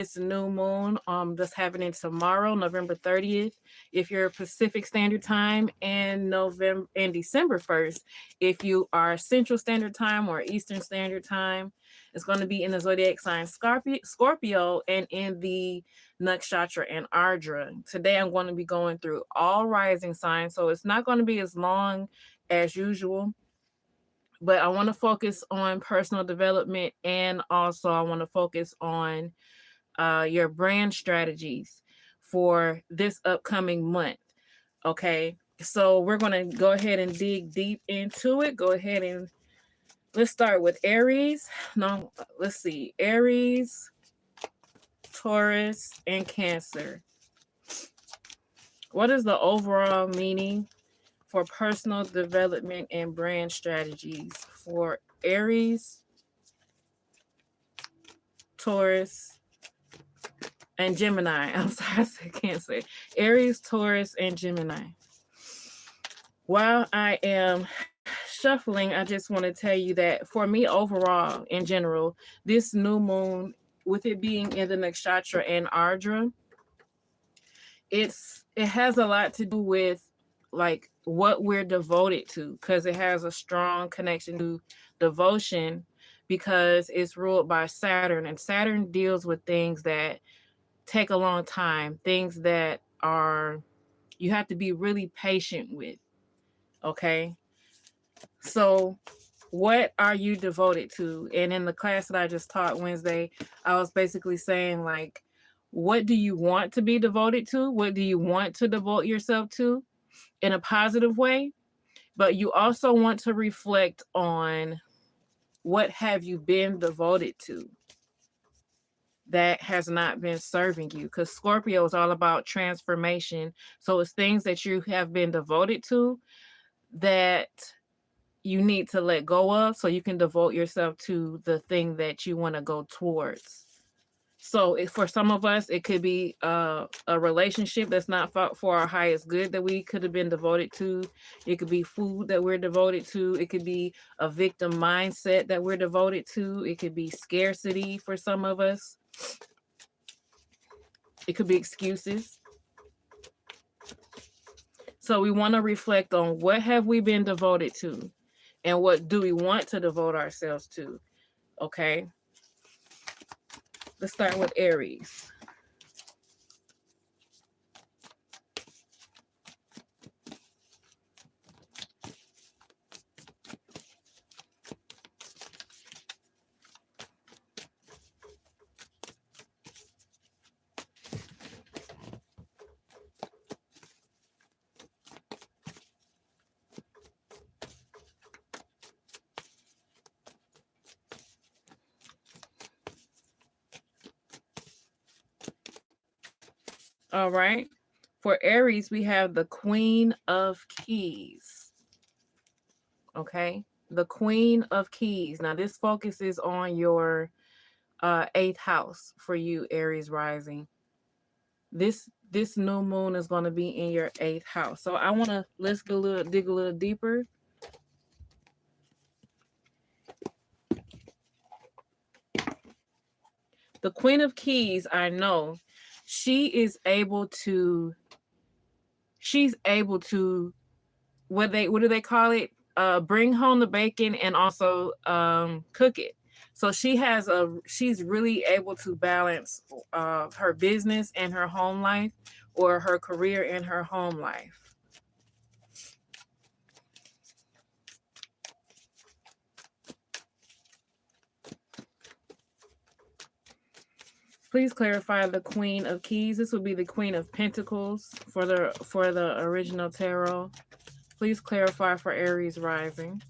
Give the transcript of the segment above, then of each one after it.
this new moon that's happening tomorrow, November 30th, if you're Pacific Standard Time, and November and December 1st, if you are Central Standard Time or Eastern Standard Time. It's going to be in the zodiac sign Scorpio and in the nakshatra and Ardra. Today I'm going to be going through all rising signs, so it's not going to be as long as usual, but I want to focus on personal development, and also I want to focus on your brand strategies for this upcoming month. Okay, so we're going to go ahead and dig deep into it. Go ahead and let's start with Aries. No, let's see. Aries, Taurus, and Cancer. What is the overall meaning for personal development and brand strategies for Aries, Taurus, and Gemini? I'm sorry, I can't say. Aries, Taurus, and Gemini. While I am shuffling, I just want to tell you that for me overall, in general, this new moon, with it being in the nakshatra and Ardra, it has a lot to do with like what we're devoted to, because it has a strong connection to devotion, because it's ruled by Saturn, and Saturn deals with things that take a long time, things that are you have to be really patient with. Okay, so what are you devoted to? And in the class that I just taught Wednesday, I was basically saying, like, what do you want to be devoted to? What do you want to devote yourself to in a positive way? But you also want to reflect on what have you been devoted to that has not been serving you, because Scorpio is all about transformation. So it's things that you have been devoted to that you need to let go of, so you can devote yourself to the thing that you want to go towards. So for some of us, it could be a relationship that's not for our highest good that we could have been devoted to. It could be food that we're devoted to. It could be a victim mindset that we're devoted to. It could be scarcity for some of us. It could be excuses. So we want to reflect on what have we been devoted to, and what do we want to devote ourselves to. Okay. Let's start with Aries. All right. For Aries, we have the Queen of Keys. Okay. The Queen of Keys. Now, this focuses on your eighth house for you, Aries Rising. This new moon is going to be in your eighth house. So I want to dig a little deeper. The Queen of Keys, I know she's able to what do they call it? Bring home the bacon and also cook it. So she's really able to balance her business and her home life, or her career and her home life. Please clarify the Queen of Keys. This would be the Queen of Pentacles for the original tarot. Please clarify for Aries Rising.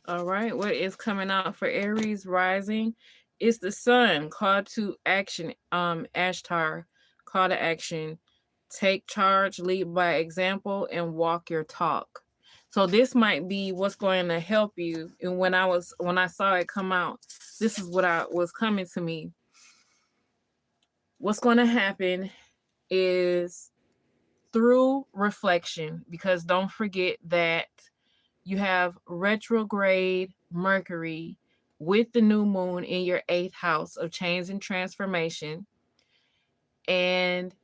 All right, what is coming out for Aries rising? It's the sun. Call to action. Ashtar, call to action. Take charge, lead by example, and walk your talk. So this might be what's going to help you. And when I saw it come out, this is what I was coming to me. What's going to happen is through reflection, because don't forget that you have retrograde Mercury with the new moon in your 8th house of change and transformation. And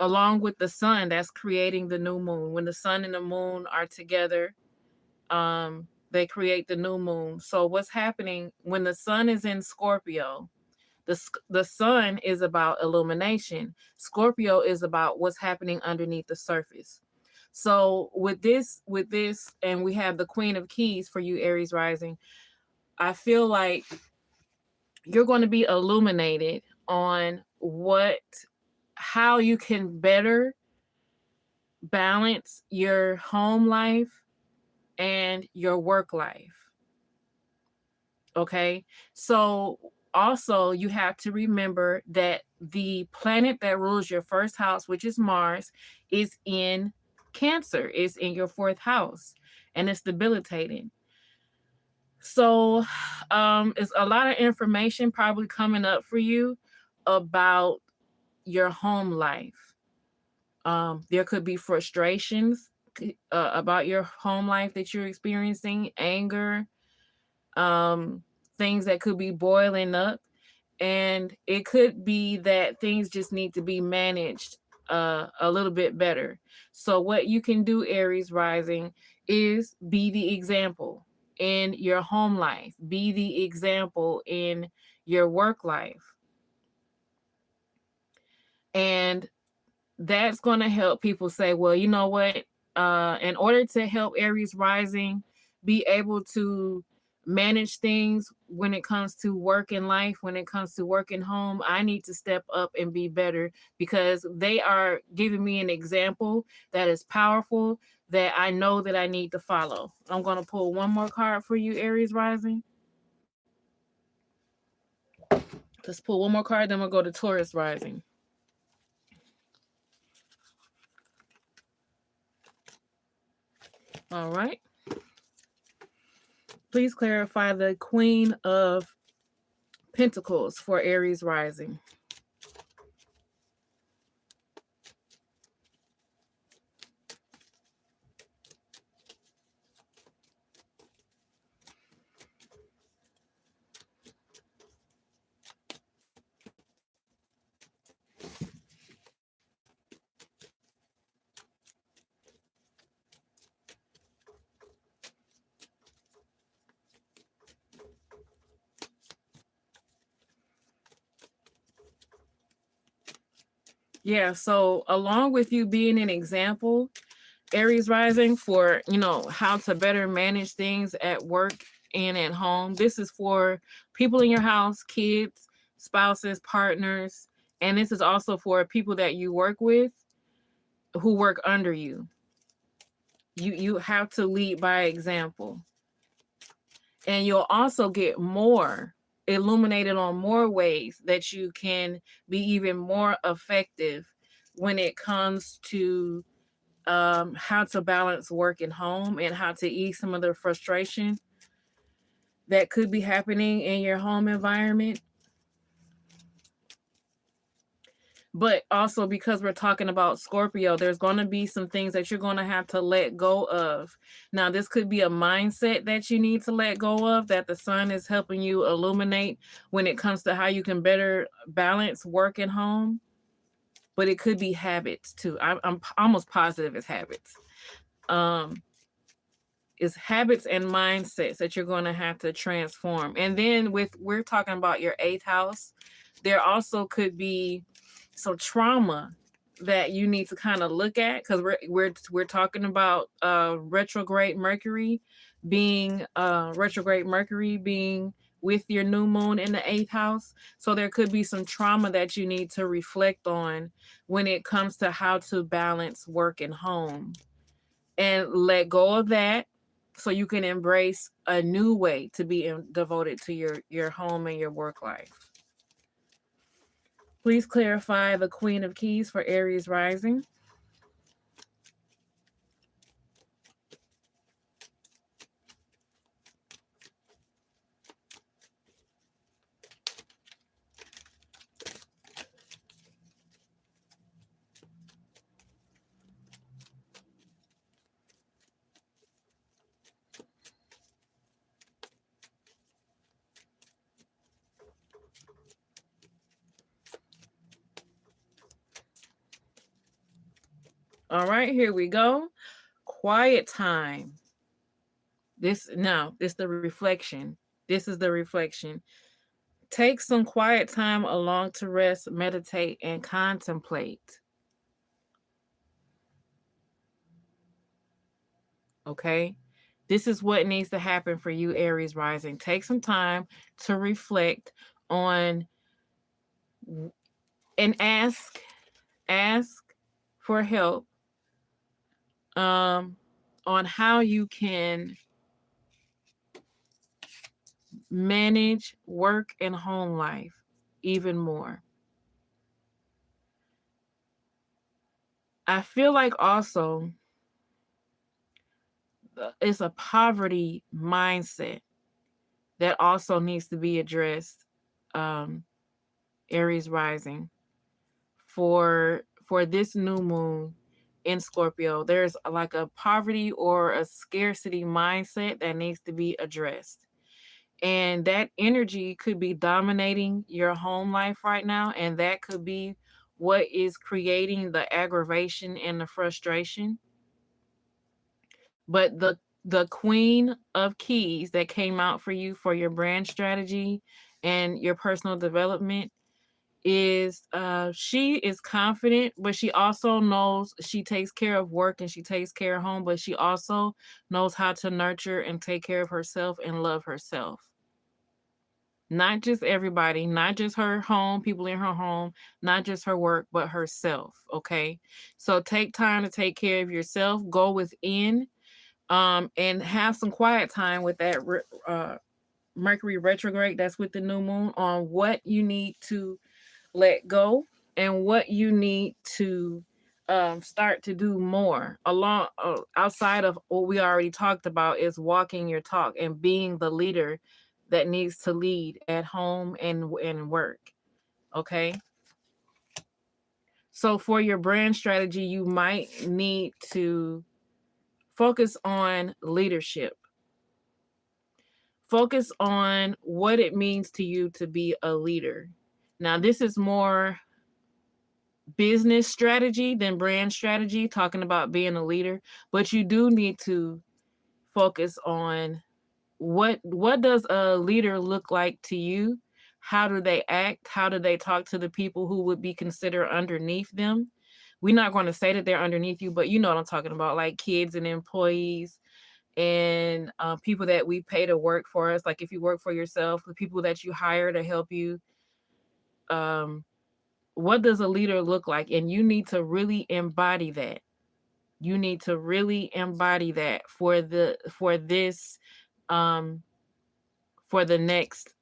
along with the sun that's creating the new moon. When the sun and the moon are together, they create the new moon. So what's happening when the sun is in Scorpio? The sun is about illumination. Scorpio is about what's happening underneath the surface. So with this, and we have the Queen of Keys for you, Aries rising. I feel like you're going to be illuminated on how you can better balance your home life and your work life. Okay. So also you have to remember that the planet that rules your first house, which is Mars, is in Cancer, is in your 4th house, and it's debilitating. So it's a lot of information probably coming up for you about your home life. There could be frustrations about your home life that you're experiencing, anger, things that could be boiling up. And it could be that things just need to be managed a little bit better. So what you can do, Aries rising, is be the example in your home life, be the example in your work life. And that's going to help people say, well, you know what? In order to help Aries rising be able to manage things when it comes to work and life, when it comes to work and home, I need to step up and be better, because they are giving me an example that is powerful that I know that I need to follow. I'm going to pull one more card for you, Aries rising. Let's pull one more card, then we'll go to Taurus rising. All right. Please clarify the Queen of Pentacles for Aries rising. Yeah, so along with you being an example, Aries rising, for, how to better manage things at work and at home. This is for people in your house, kids, spouses, partners, and this is also for people that you work with who work under you. You have to lead by example. And you'll also get more illuminated on more ways that you can be even more effective when it comes to how to balance work and home, and how to ease some of the frustration that could be happening in your home environment. But also, because we're talking about Scorpio, there's going to be some things that you're going to have to let go of. Now, this could be a mindset that you need to let go of, that the sun is helping you illuminate when it comes to how you can better balance work and home. But it could be habits too. I'm almost positive it's habits. It's habits and mindsets that you're going to have to transform. And then we're talking about your 8th house, there also could be some trauma that you need to kind of look at, because we're talking about retrograde Mercury being with your new moon in the 8th house. So there could be some trauma that you need to reflect on when it comes to how to balance work and home, and let go of that. so you can embrace a new way to be devoted to your home and your work life. Please clarify the Queen of Keys for Aries Rising. All right, here we go. Quiet time. This the reflection. This is the reflection. Take some quiet time along to rest, meditate, and contemplate. Okay? This is what needs to happen for you, Aries Rising. Take some time to reflect on and ask for help on how you can manage work and home life even more. I feel like also it's a poverty mindset that also needs to be addressed, Aries Rising, for this new moon in Scorpio. There's like a poverty or a scarcity mindset that needs to be addressed. And that energy could be dominating your home life right now, and that could be what is creating the aggravation and the frustration. But the Queen of Keys that came out for you for your brand strategy and your personal development is she is confident, but she also knows she takes care of work and she takes care of home, but she also knows how to nurture and take care of herself and love herself. Not just everybody, not just her home, people in her home, not just her work, but herself. Okay. So take time to take care of yourself, go within, and have some quiet time with that Mercury retrograde that's with the new moon on what you need to let go and what you need to start to do more along outside of what we already talked about is walking your talk and being the leader that needs to lead at home and work. Okay. So for your brand strategy, you might need to focus on leadership. Focus on what it means to you to be a leader. Now, this is more business strategy than brand strategy, talking about being a leader, but you do need to focus on what does a leader look like to you? How do they act? How do they talk to the people who would be considered underneath them? We're not going to say that they're underneath you, but you know what I'm talking about, like kids and employees and people that we pay to work for us. Like if you work for yourself, the people that you hire to help you, what does a leader look like? And you need to really embody that. You need to really embody that for this for the next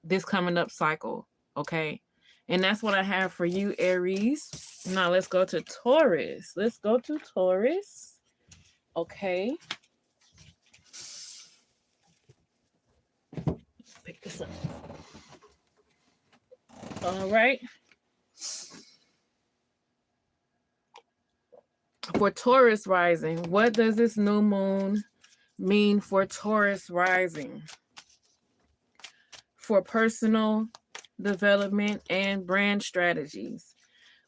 this coming up cycle. Okay. And that's what I have for you, Aries. Now let's go to Taurus. Okay. Pick this up. All right. For Taurus rising, what does this new moon mean for Taurus rising? For personal development and brand strategies,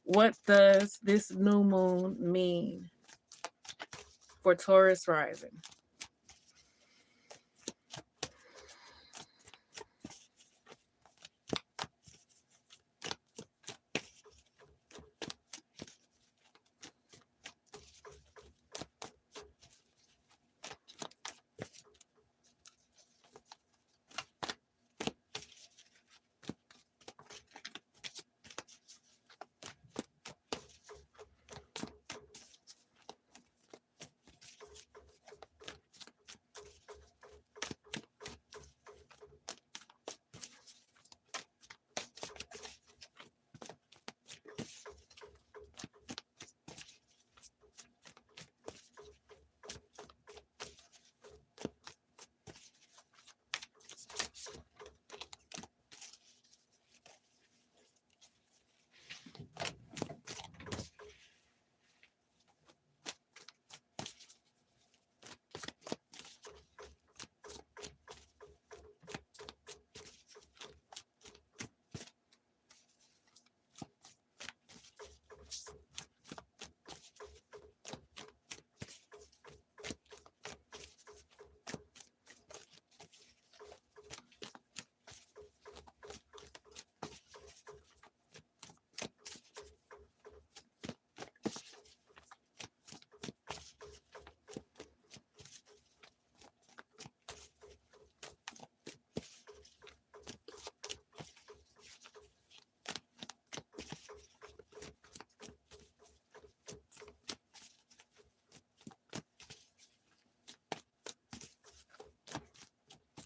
what does this new moon mean for Taurus rising?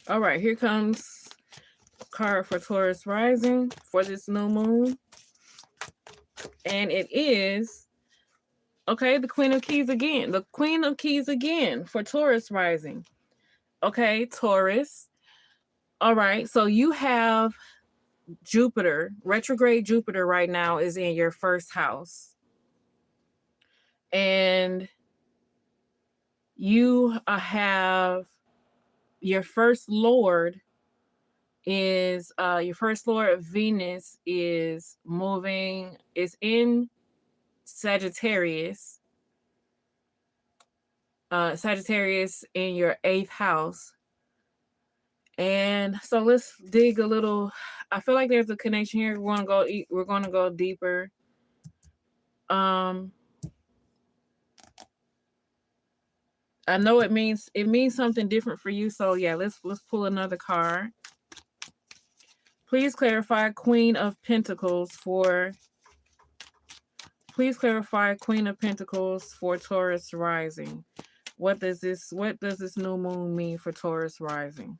All right, here comes card for Taurus Rising for this new moon. And it is, okay, the Queen of Keys again. The Queen of Keys again for Taurus Rising. Okay, Taurus. All right, so you have Jupiter, retrograde Jupiter right now is in your first house. And you have your first lord is your first lord Venus is moving, is in Sagittarius. Sagittarius in your 8th house. And so let's dig a little. I feel like there's a connection here. We're gonna go deeper. I know it means something different for you. So yeah, let's pull another card. Please clarify Queen of Pentacles for Taurus Rising. What does this new moon mean for Taurus Rising?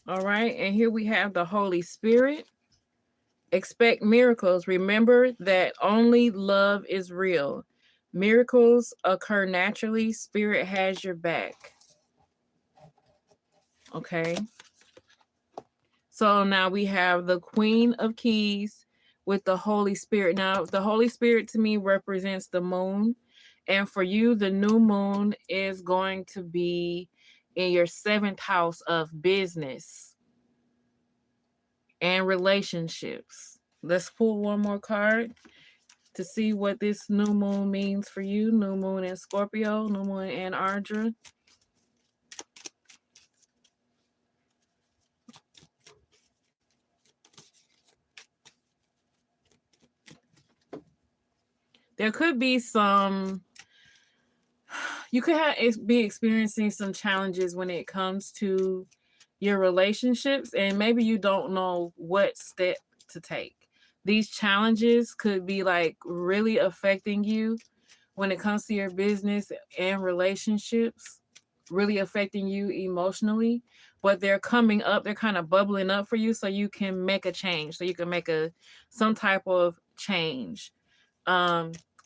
All right, and here we have the Holy Spirit. Expect miracles. Remember that only love is real. Miracles occur naturally. Spirit has your back. Okay. So now we have the Queen of Keys with the Holy Spirit. Now, the Holy Spirit to me represents the moon. And for you, the new moon is going to be in your 7th house of business and relationships. Let's pull one more card to see what this new moon means for you. New moon in Scorpio, new moon in Anuradha. There could be you could be experiencing some challenges when it comes to your relationships, and maybe you don't know what step to take. These challenges could be like really affecting you when it comes to your business and relationships, really affecting you emotionally, but they're coming up, they're kind of bubbling up for you so you can make a change, so you can make some type of change.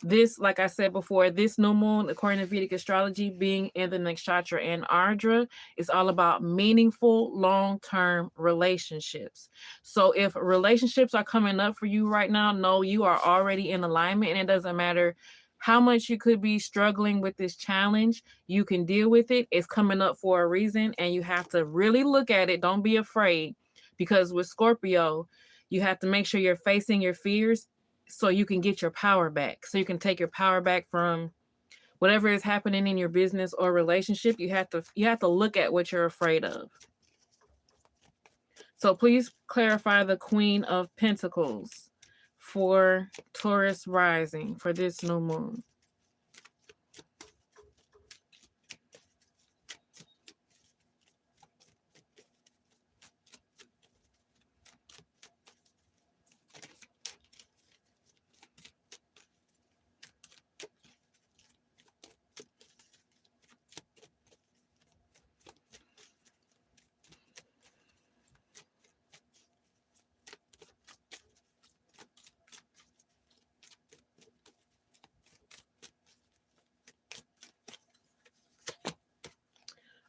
This, like I said before, this new moon, according to Vedic astrology, being in the Nakshatra and Ardra, is all about meaningful, long-term relationships. So if relationships are coming up for you right now, know you are already in alignment, and it doesn't matter how much you could be struggling with this challenge, you can deal with it. It's coming up for a reason, and you have to really look at it. Don't be afraid, because with Scorpio, you have to make sure you're facing your fears so you can get your power back. So you can take your power back from whatever is happening in your business or relationship. You have to look at what you're afraid of. So please clarify the Queen of Pentacles for Taurus Rising for this new moon.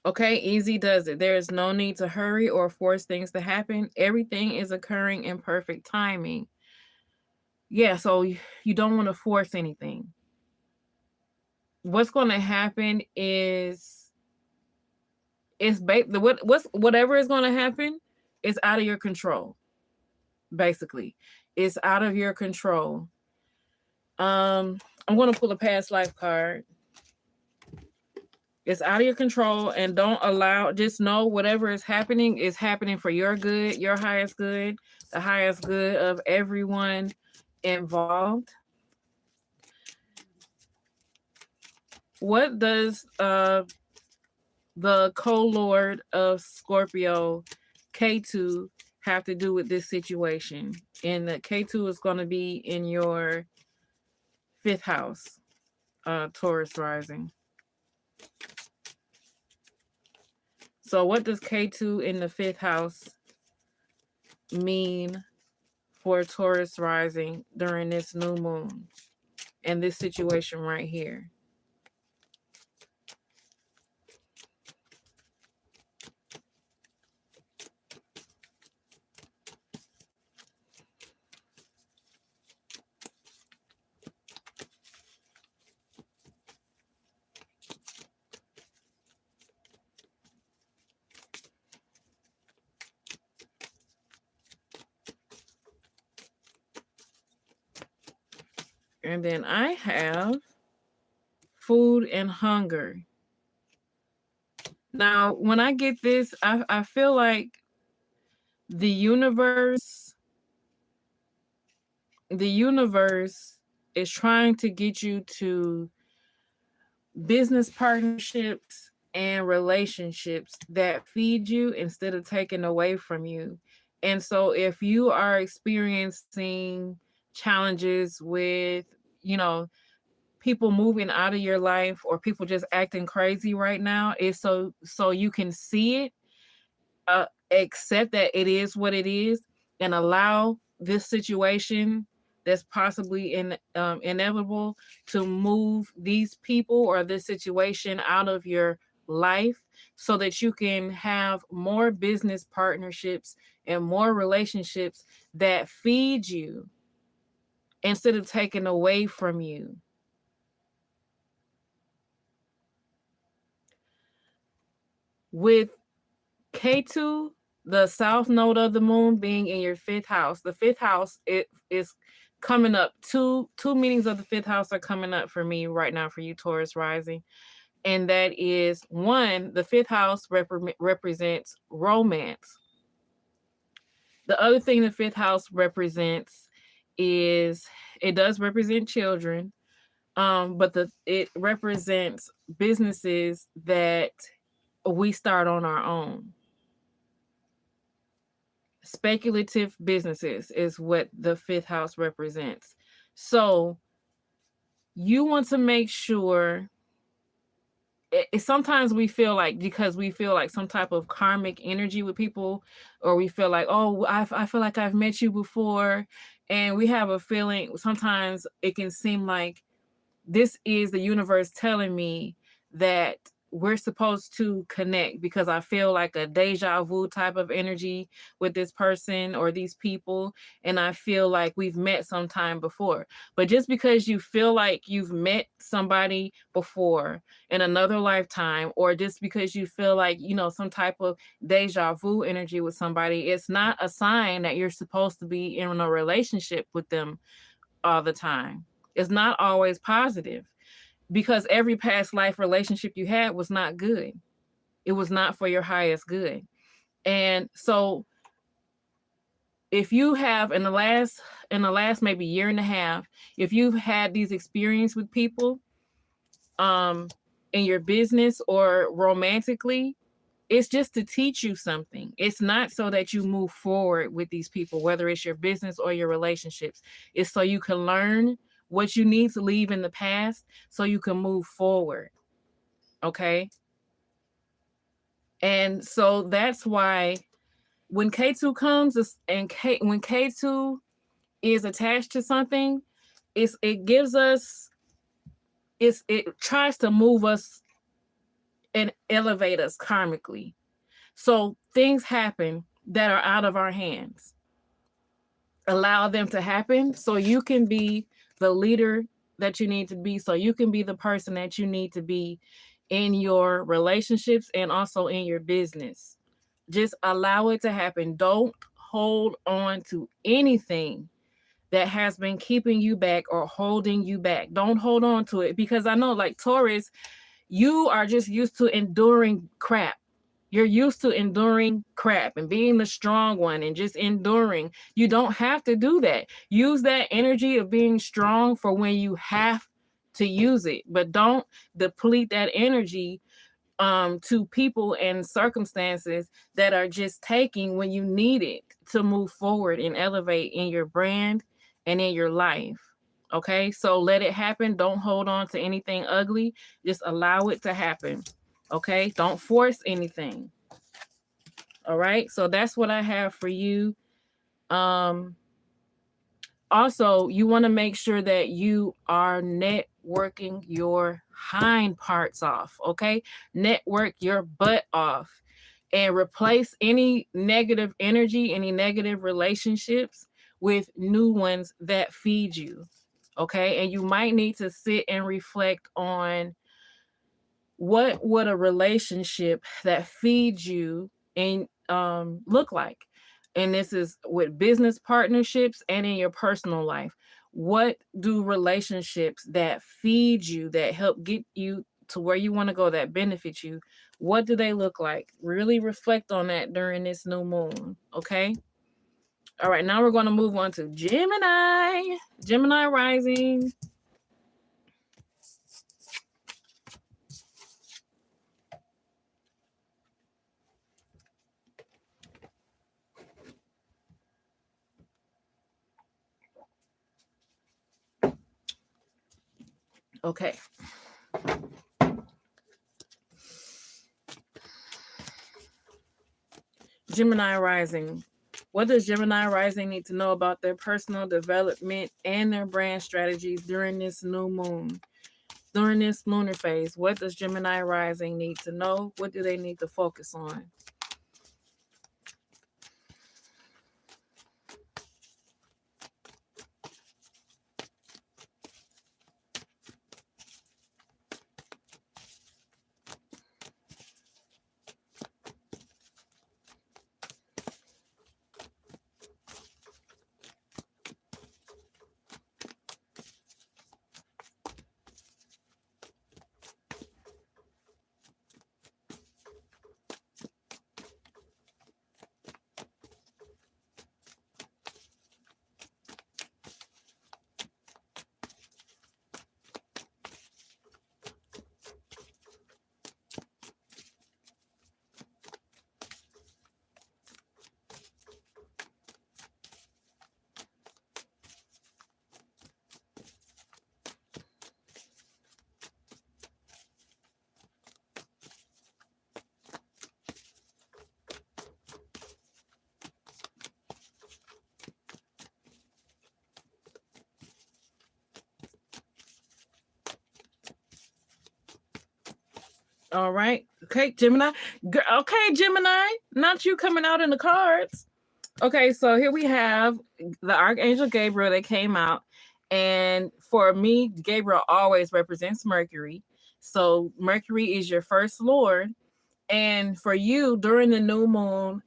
Okay, easy does it. There is no need to hurry or force things to happen. Everything is occurring in perfect timing. Yeah, so you don't want to force anything. What's going to happen is whatever is going to happen is out of your control. Basically, it's out of your control. I'm going to pull a past life card. It's out of your control, and don't allow, just know whatever is happening for your good, your highest good, the highest good of everyone involved. What does the co-lord of Scorpio, K2, have to do with this situation? And the K2 is going to be in your 5th house, Taurus rising. So what does K2 in the 5th house mean for Taurus rising during this new moon and this situation right here? And then I have food and hunger. Now, when I get this, I feel like the universe is trying to get you to business partnerships and relationships that feed you instead of taking away from you. And so if you are experiencing challenges with, people moving out of your life or people just acting crazy right now, is so you can see it, accept that it is what it is, and allow this situation that's possibly inevitable to move these people or this situation out of your life so that you can have more business partnerships and more relationships that feed you instead of taking away from you. With K2, the south node of the moon being in your 5th house, the 5th house, it is coming up. Two meanings of the 5th house are coming up for me right now for you, Taurus rising. And that is, one, the 5th house represents romance. The other thing the 5th house represents is, it does represent children, but it represents businesses that we start on our own. Speculative businesses is what the 5th house represents. So you want to make sure, sometimes we feel like, because we feel like some type of karmic energy with people, or we feel like, oh, I feel like I've met you before, and we have a feeling, sometimes it can seem like this is the universe telling me that we're supposed to connect, because I feel like a deja vu type of energy with this person or these people. And I feel like we've met sometime before. But just because you feel like you've met somebody before in another lifetime, or just because you feel like, some type of deja vu energy with somebody, it's not a sign that you're supposed to be in a relationship with them all the time. It's not always positive, because every past life relationship you had was not good. It was not for your highest good. And so if you have in the last maybe year and a half, if you've had these experiences with people in your business or romantically, it's just to teach you something. It's not so that you move forward with these people, whether it's your business or your relationships. It's so you can learn what you need to leave in the past so you can move forward. Okay? And so that's why when K2 comes, when K2 is attached to something, it gives us, it tries to move us and elevate us karmically. So things happen that are out of our hands. Allow them to happen so you can be the leader that you need to be, so you can be the person that you need to be in your relationships and also in your business. Just allow it to happen. Don't hold on to anything that has been keeping you back or holding you back. Don't hold on to it, because I know, like Taurus, you are just used to enduring crap. You're used to enduring crap and being the strong one and just enduring. You don't have to do that. Use that energy of being strong for when you have to use it, but don't deplete that energy to people and circumstances that are just taking when you need it to move forward and elevate in your brand and in your life. Okay, so let it happen. Don't hold on to anything ugly. Just allow it to happen. Okay, don't force anything. All right, so that's what I have for you. Um, Also, you want to make sure that you are networking your hind parts off. Okay, network your butt off and replace any negative energy, any negative relationships with new ones that feed you. Okay, and you might need to sit and reflect on what would a relationship that feeds you and look like. And this is with business partnerships and in your personal life. What do relationships that feed you, that help get you to where you want to go, that benefit you, what do they look like? Really reflect on that during this new moon. Okay, all right, now we're going to move on to Gemini Rising. Okay, Gemini Rising. What does Gemini Rising need to know about their personal development and their brand strategies during this new moon? During this lunar phase, what does Gemini Rising need to know? What do they need to focus on? All right. Okay, Gemini. Okay, Gemini. Not you coming out in the cards. Okay, so here we have the Archangel Gabriel that came out. And for me, Gabriel always represents Mercury. So Mercury is your first lord. And for you, during the new moon,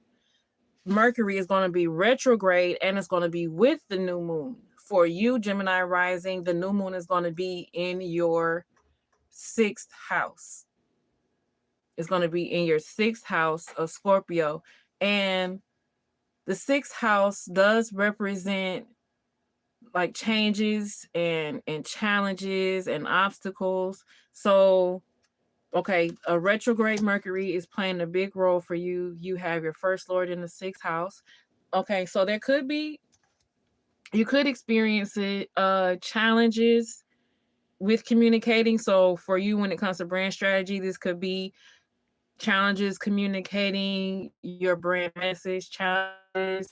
Mercury is going to be retrograde and it's going to be with the new moon. For you, Gemini Rising, the new moon is going to be in your sixth house. It's going to be in your sixth house of Scorpio. And the sixth house does represent like changes and challenges and obstacles. So, okay, a retrograde Mercury is playing a big role for you. You have your first lord in the sixth house. Okay, so there could be, you could experience it, challenges with communicating. So for you, when it comes to brand strategy, this could be challenges communicating your brand message, challenges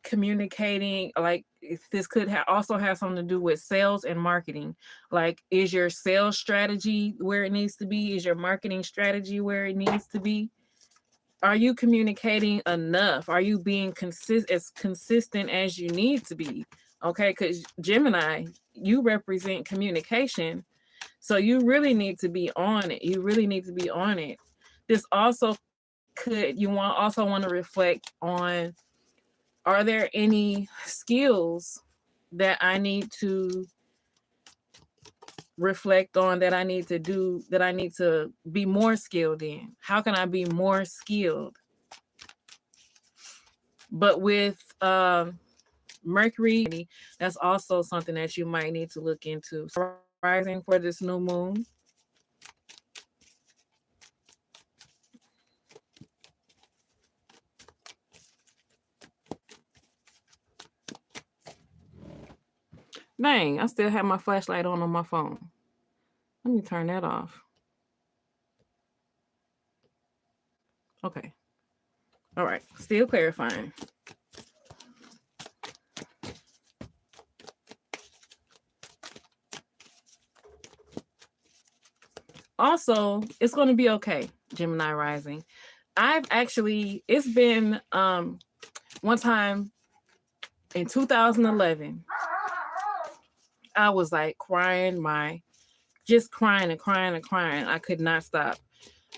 communicating, like this could also have something to do with sales and marketing. Like, is your sales strategy where it needs to be? Is your marketing strategy where it needs to be? Are you communicating enough? Are you being as consistent as you need to be? Okay, because Gemini, you represent communication. So you really need to be on it. You really need to be on it. This also also want to reflect on, are there any skills that I need to reflect on, that I need to do, that I need to be more skilled in? How can I be more skilled? But with Mercury, that's also something that you might need to look into. Rising for this new moon. Dang, I still have my flashlight on my phone. Let me turn that off. Okay. All right. Still clarifying. Also, it's going to be okay, Gemini Rising. It's been one time in 2011, I was like just crying and crying and crying. I could not stop.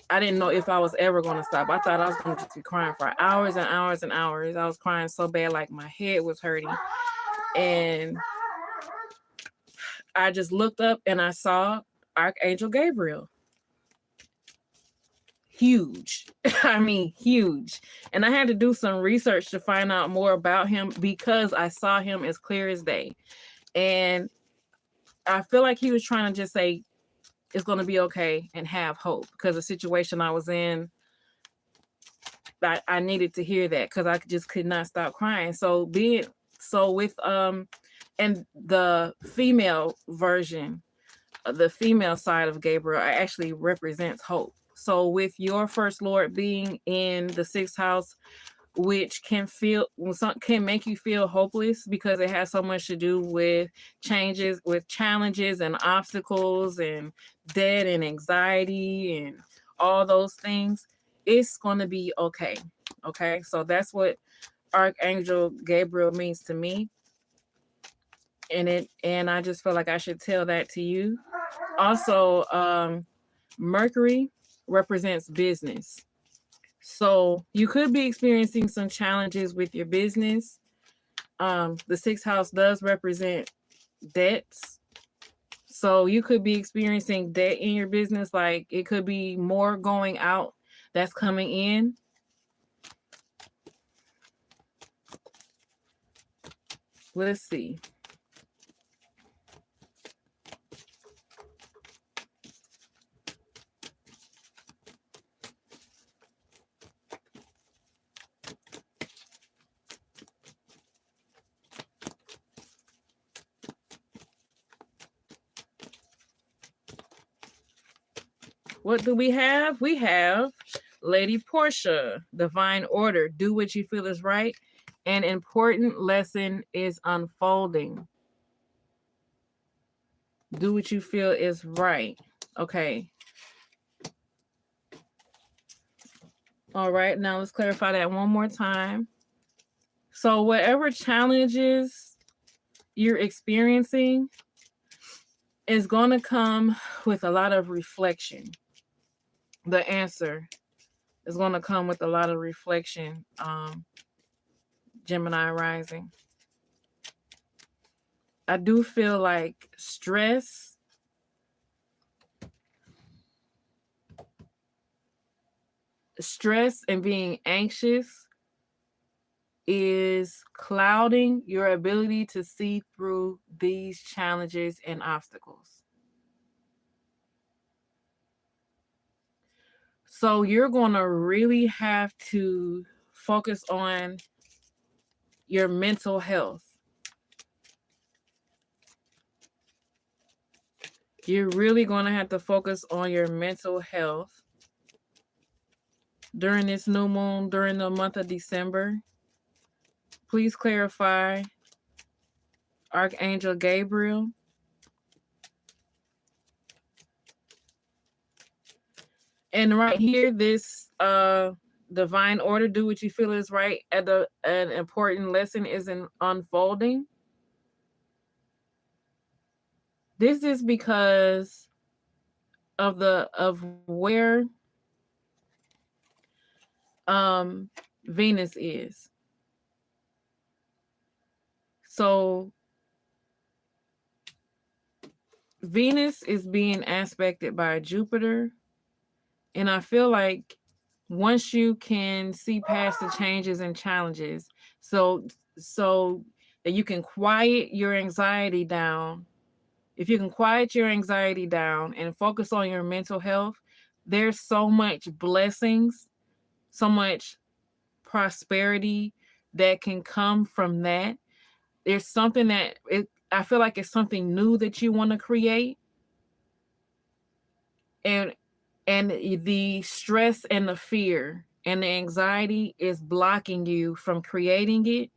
I didn't know if I was ever going to stop. I thought I was going to just be crying for hours and hours and hours. I was crying so bad, like my head was hurting. And I just looked up and I saw Archangel Gabriel. Huge. I mean, huge. And I had to do some research to find out more about him, because I saw him as clear as day. And I feel like he was trying to just say, it's going to be okay, and have hope, because the situation I was in, I needed to hear that, because I just could not stop crying. So with and the female version, the female side of Gabriel actually represents hope. So with your first lord being in the sixth house, which can make you feel hopeless, because it has so much to do with challenges and obstacles and debt and anxiety and all those things, it's going to be okay. Okay. So that's what Archangel Gabriel means to me. And I just feel like I should tell that to you. Also, Mercury represents business. So you could be experiencing some challenges with your business. The sixth house does represent debts. So you could be experiencing debt in your business. Like, it could be more going out that's coming in. Let's see. What do we have? We have Lady Portia, divine order. Do what you feel is right. An important lesson is unfolding. Do what you feel is right. Okay. All right. Now let's clarify that one more time. So whatever challenges you're experiencing is going to come with a lot of reflection. The answer is going to come with a lot of reflection, Gemini Rising. I do feel like stress and being anxious is clouding your ability to see through these challenges and obstacles. So you're going to really have to focus on your mental health. You're really going to have to focus on your mental health during this new moon, during the month of December. Please clarify Archangel Gabriel. And right here, this divine order, do what you feel is right, at an important lesson is unfolding. This is because of where Venus is. So Venus is being aspected by Jupiter, and I feel like once you can see past the changes and challenges, so that you can quiet your anxiety down. If you can quiet your anxiety down and focus on your mental health, there's so much blessings, so much prosperity that can come from that. There's something that I feel like it's something new that you want to create, and the stress and the fear and the anxiety is blocking you from creating it.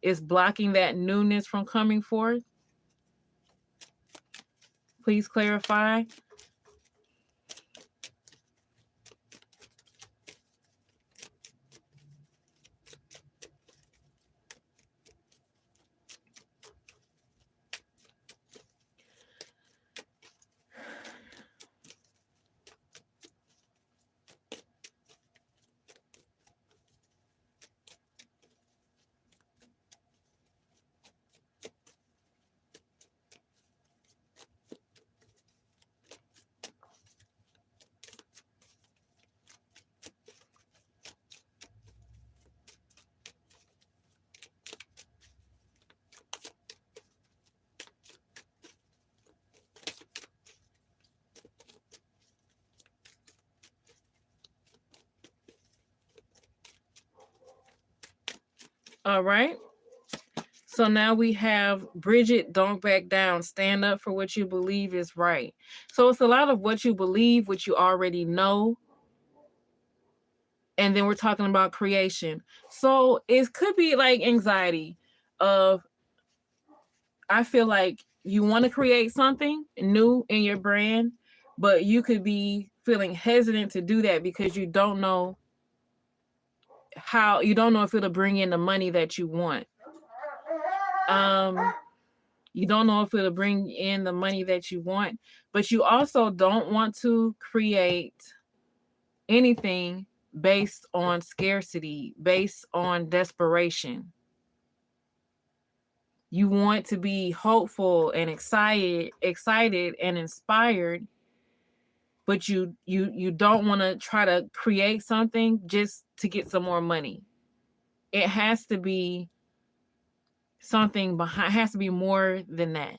Is blocking that newness from coming forth. Please clarify. All right. So now we have Bridget, don't back down. Stand up for what you believe is right. So it's a lot of what you believe, what you already know. And then we're talking about creation. So it could be like anxiety of, I feel like you want to create something new in your brand, but you could be feeling hesitant to do that because you don't know if it'll bring in the money that you want. You don't know if it'll bring in the money that you want, but you also don't want to create anything based on scarcity, based on desperation. You want to be hopeful and excited and inspired, but you don't want to try to create something just to get some more money. It has to be something behind, it has to be more than that.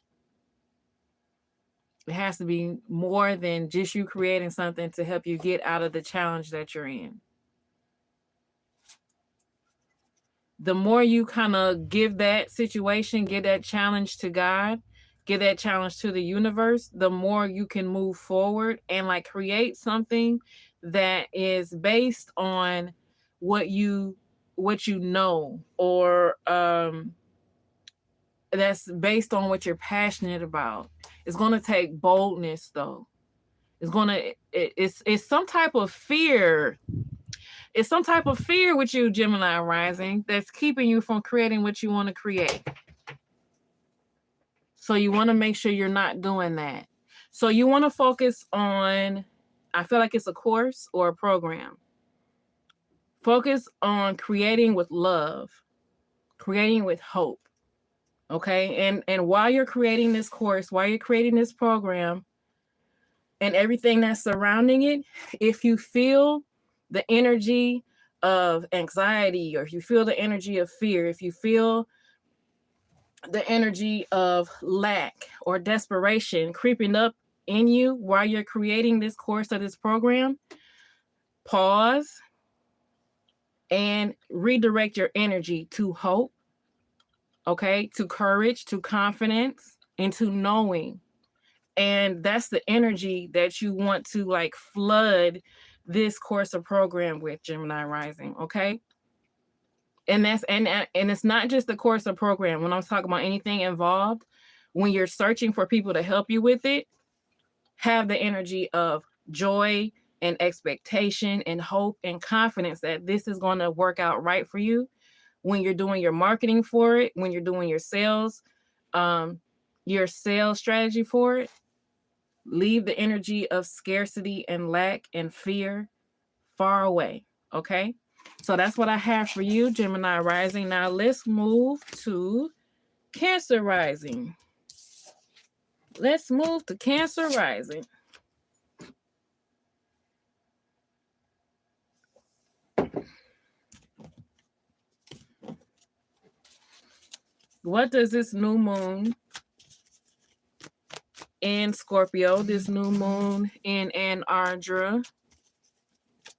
It has to be more than just you creating something to help you get out of the challenge that you're in. The more you kind of give that situation, give that challenge to God, give that challenge to the universe, the more you can move forward and like create something that is based on what you know, or that's based on what you're passionate about. It's going to take boldness though. It's some type of fear. It's some type of fear with you, Gemini Rising, that's keeping you from creating what you want to create. So you want to make sure you're not doing that. So you want to focus on, I feel like it's a course or a program. Focus on creating with love, creating with hope. Okay. And while you're creating this course, while you're creating this program, and everything that's surrounding it, if you feel the energy of anxiety, or if you feel the energy of fear, if you feel the energy of lack or desperation creeping up in you while you're creating this course or this program, pause and redirect your energy to hope, okay, to courage, to confidence, and to knowing. And that's the energy that you want to like flood this course or program with, Gemini Rising, okay? And it's not just the course or program. When I was talking about anything involved, when you're searching for people to help you with it, have the energy of joy and expectation and hope and confidence that this is going to work out right for you. When you're doing your marketing for it, when you're doing your sales strategy for it, leave the energy of scarcity and lack and fear far away. Okay, so that's what I have for you, Gemini Rising. Now let's move to Cancer Rising. Let's move to Cancer Rising. What does this new moon in Scorpio, this new moon in Anuradha,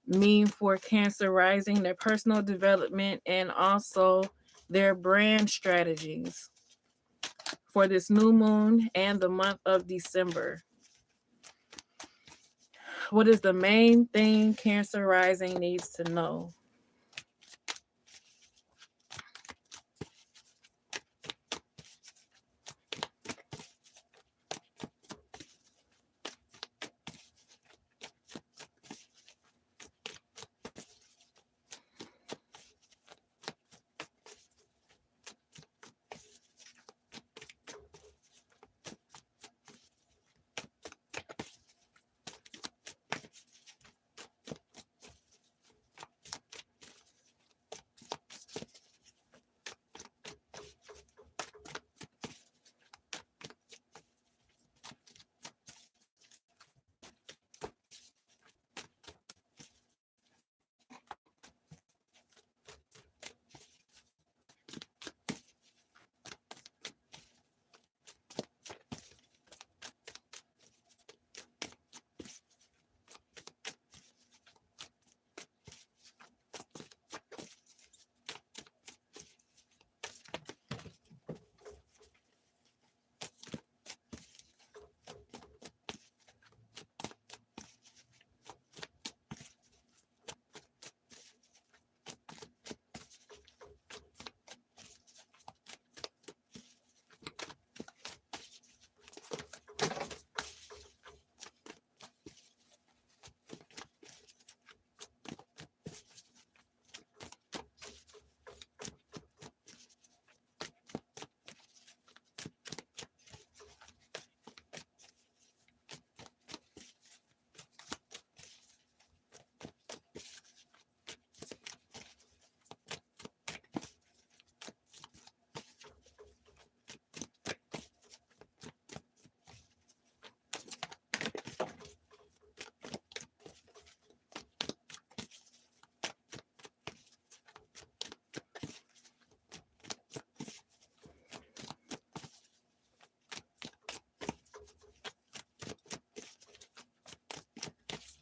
mean for Cancer Rising, their personal development, and also their brand strategies for this new moon and the month of December? What is the main thing Cancer Rising needs to know?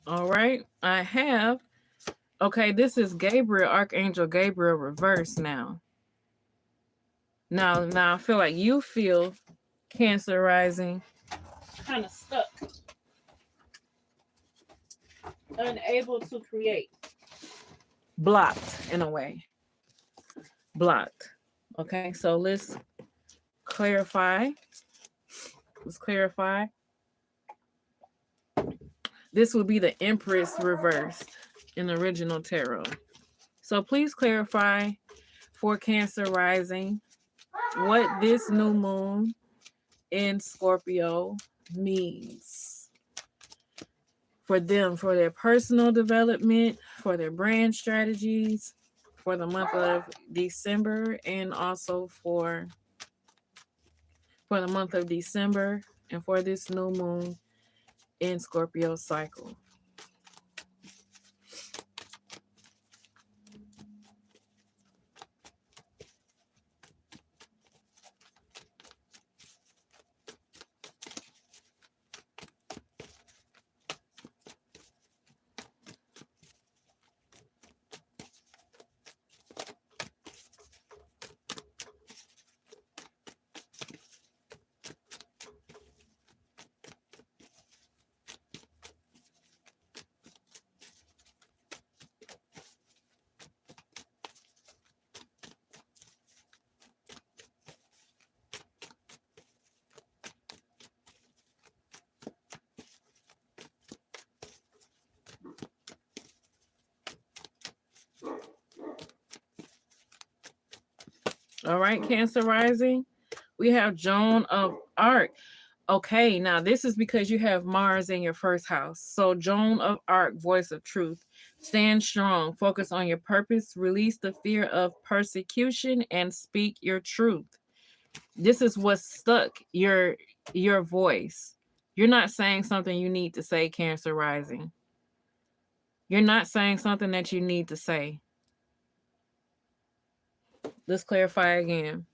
All right, I have. Okay, this is Gabriel, Archangel Gabriel reverse now. Now I feel like you feel Cancer Rising kind of stuck, unable to create, blocked in a way. Blocked. Okay, so let's clarify. Let's clarify. This would be the Empress reversed in the original tarot. So please clarify for Cancer Rising what this new moon in Scorpio means for them, for their personal development, for their brand strategies, for the month of December, and also for the month of December and for this new moon in Scorpio cycle. All right, Cancer Rising. We have Joan of Arc. Okay, now this is because you have Mars in your first house. So, Joan of Arc, voice of truth. Stand strong, focus on your purpose, release the fear of persecution, and speak your truth. This is what's stuck your voice. You're not saying something you need to say, Cancer Rising. You're not saying something that you need to say. Let's clarify again.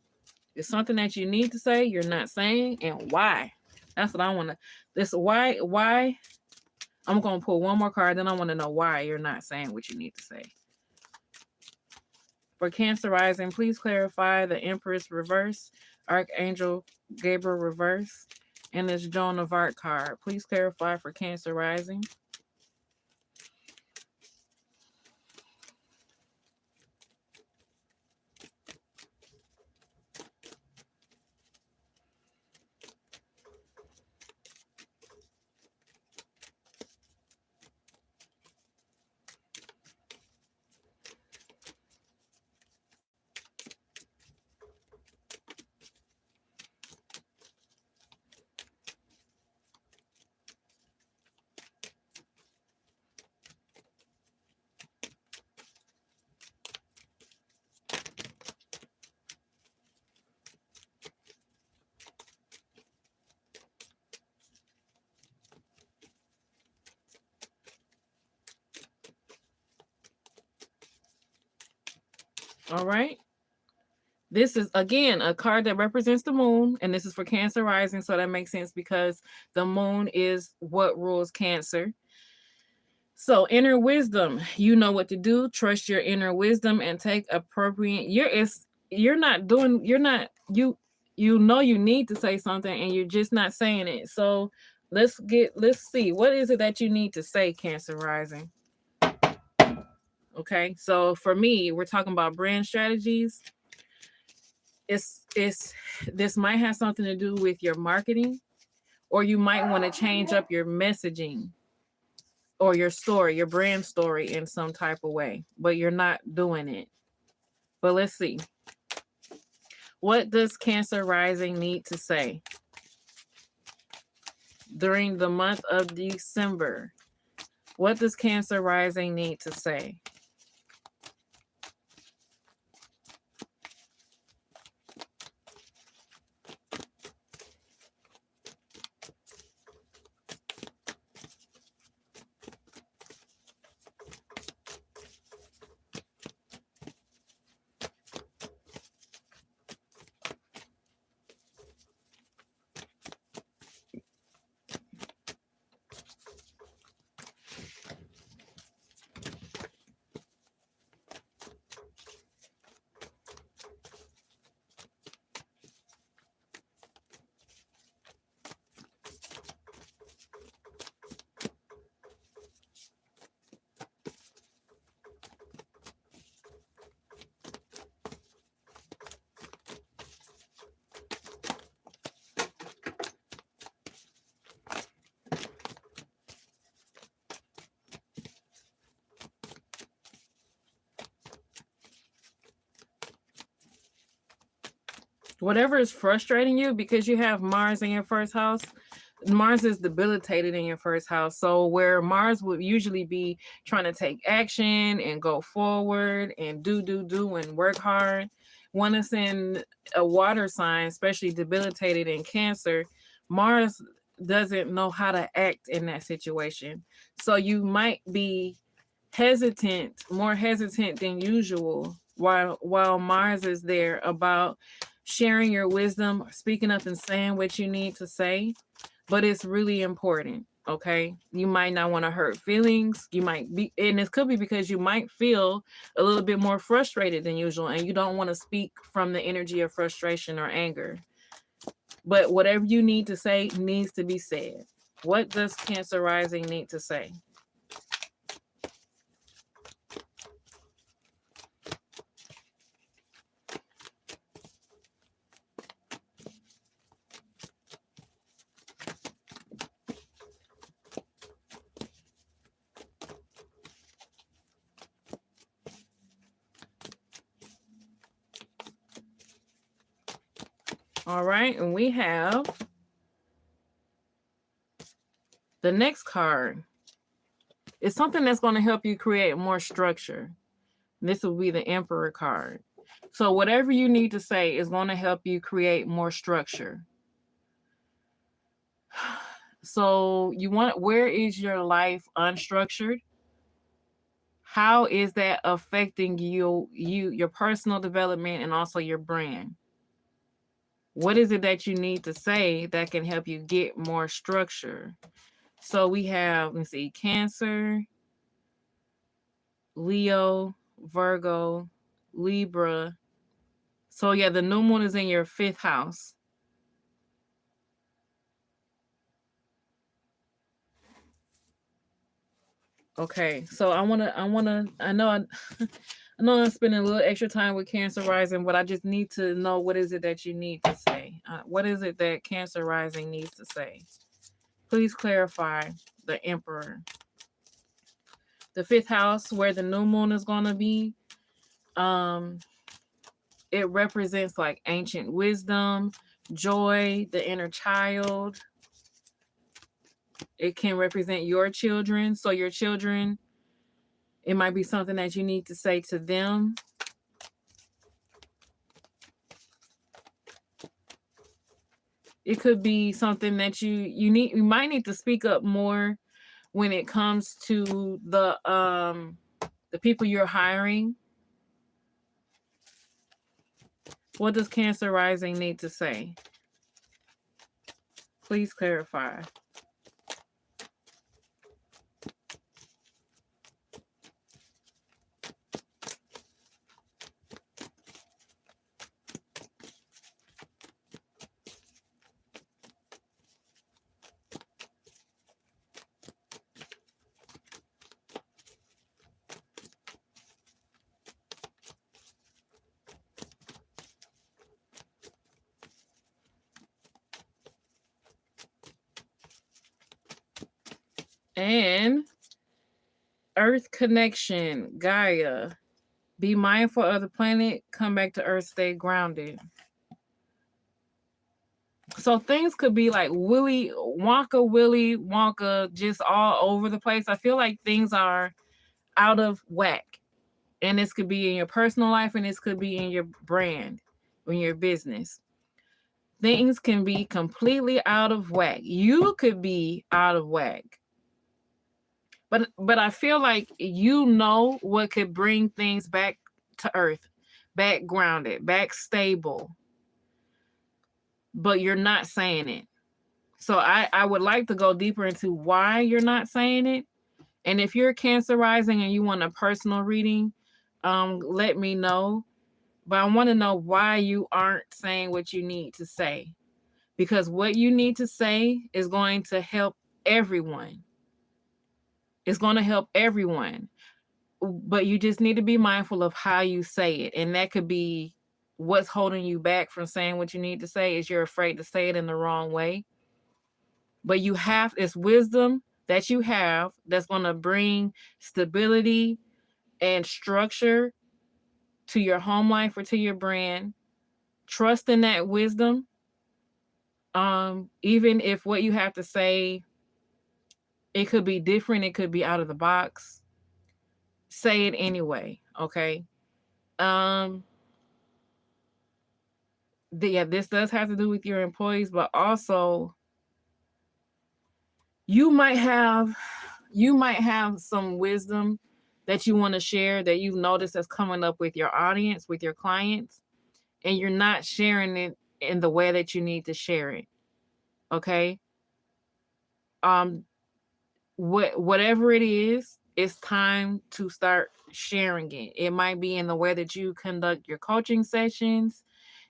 It's something that you need to say, you're not saying, and why. That's what I want to. This why. I'm gonna pull one more card, then I want to know why you're not saying what you need to say. For Cancer Rising, please clarify the Empress reverse, Archangel Gabriel reverse, and this Joan of Arc card. Please clarify for Cancer Rising. All right. This is, again, a card that represents the moon, and this is for Cancer Rising, so that makes sense because the moon is what rules Cancer. So, inner wisdom, you know what to do. Trust your inner wisdom and take appropriate. You know you need to say something and you're just not saying it. So, let's see. What is it that you need to say, Cancer Rising? Okay. So, for me, we're talking about brand strategies. It's this might have something to do with your marketing, or you might want to change up your messaging or your story, your brand story in some type of way, but you're not doing it. But let's see. What does Cancer Rising need to say during the month of December? What does Cancer Rising need to say? Whatever is frustrating you, because you have Mars in your first house, Mars is debilitated in your first house. So where Mars would usually be trying to take action and go forward and do and work hard, when it's in a water sign, especially debilitated in Cancer, Mars doesn't know how to act in that situation. So you might be more hesitant than usual while Mars is there about sharing your wisdom, speaking up and saying what you need to say, but it's really important. Okay, you might not want to hurt feelings. You might be, and it could be because you might feel a little bit more frustrated than usual, and you don't want to speak from the energy of frustration or anger. But whatever you need to say needs to be said. What does Cancer Rising need to say? All right, and we have the next card. It's something that's going to help you create more structure. This will be the Emperor card. So whatever you need to say is going to help you create more structure. So you want, where is your life unstructured? How is that affecting your personal development and also your brand? What is it that you need to say that can help you get more structure? So we have, let's see, Cancer, Leo, Virgo, Libra. So yeah, the new moon is in your 5th house. Okay, so I know I'm spending a little extra time with Cancer Rising, but I just need to know, what is it that you need to say? What is it that Cancer Rising needs to say? Please clarify the Emperor. The 5th house, where the new moon is going to be, it represents like ancient wisdom, joy, the inner child. It can represent your children. So your children, it might be something that you need to say to them. It could be something that you might need to speak up more when it comes to the people you're hiring. What does Cancer Rising need to say? Please clarify. And Earth connection, Gaia. Be mindful of the planet. Come back to Earth. Stay grounded. So things could be like Willy Wonka, just all over the place. I feel like things are out of whack. And this could be in your personal life, and this could be in your brand, in your business. Things can be completely out of whack. You could be out of whack. But I feel like you know what could bring things back to earth, back grounded, back stable. But you're not saying it. So I would like to go deeper into why you're not saying it. And if you're Cancer Rising and you want a personal reading, let me know. But I want to know why you aren't saying what you need to say. Because what you need to say is going to help everyone. It's going to help everyone. But you just need to be mindful of how you say it. And that could be what's holding you back from saying what you need to say, is you're afraid to say it in the wrong way. But you have, it's wisdom that you have that's going to bring stability and structure to your home life or to your brand. Trust in that wisdom. Even if what you have to say, it could be different, it could be out of the box, say it anyway. Okay. This does have to do with your employees, but also you might have some wisdom that you want to share that you've noticed that's coming up with your audience, with your clients, and you're not sharing it in the way that you need to share it. Okay. Whatever it is, it's time to start sharing it. It might be in the way that you conduct your coaching sessions.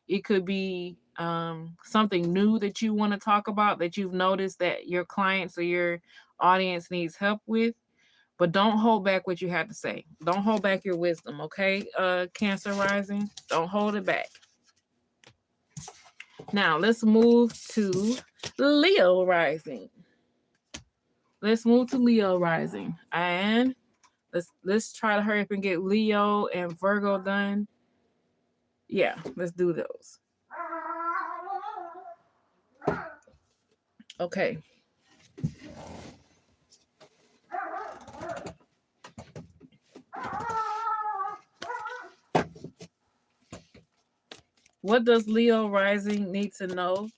It could be something new that you want to talk about that you've noticed that your clients or your audience needs help with. But don't hold back what you have to say. Don't hold back your wisdom, okay? Cancer Rising, don't hold it back. Now let's move to Leo Rising. And let's try to hurry up and get Leo and Virgo done. Yeah, let's do those. Okay. What does Leo rising need to know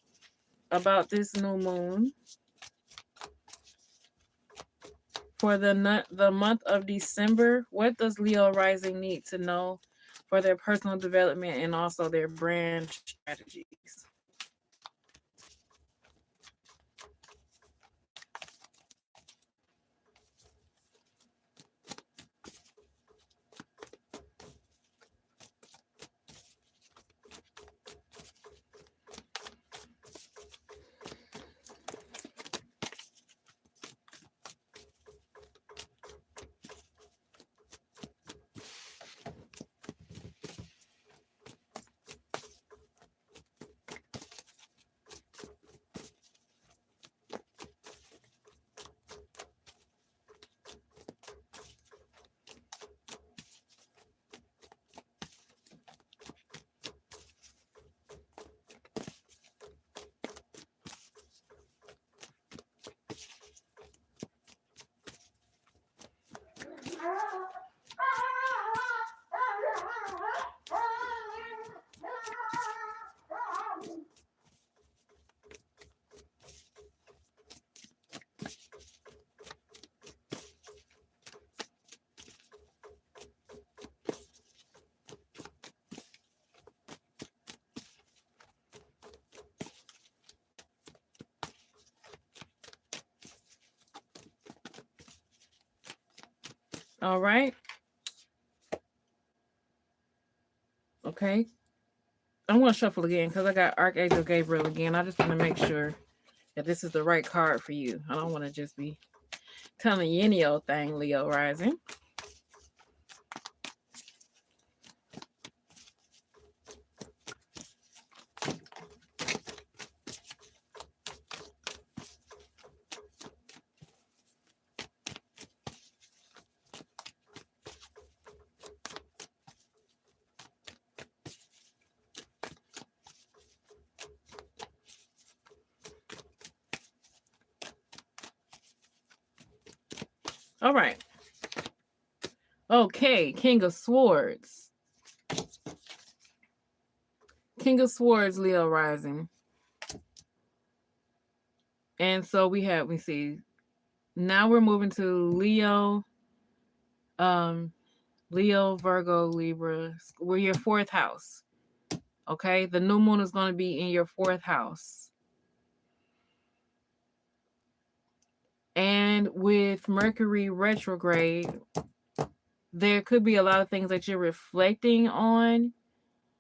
about this new moon for the month of December? What does Leo rising need to know for their personal development and also their brand strategies? All right. Okay. I'm going to shuffle again because I got Archangel Gabriel again. I just want to make sure that this is the right card for you. I don't want to just be telling you any old thing, Leo rising. All right. Okay, King of Swords. King of Swords, Leo rising. And so we see, now we're moving to Leo, Leo, Virgo, Libra. We're your fourth house. Okay, the new moon is going to be in your fourth house. And with Mercury retrograde, there could be a lot of things that you're reflecting on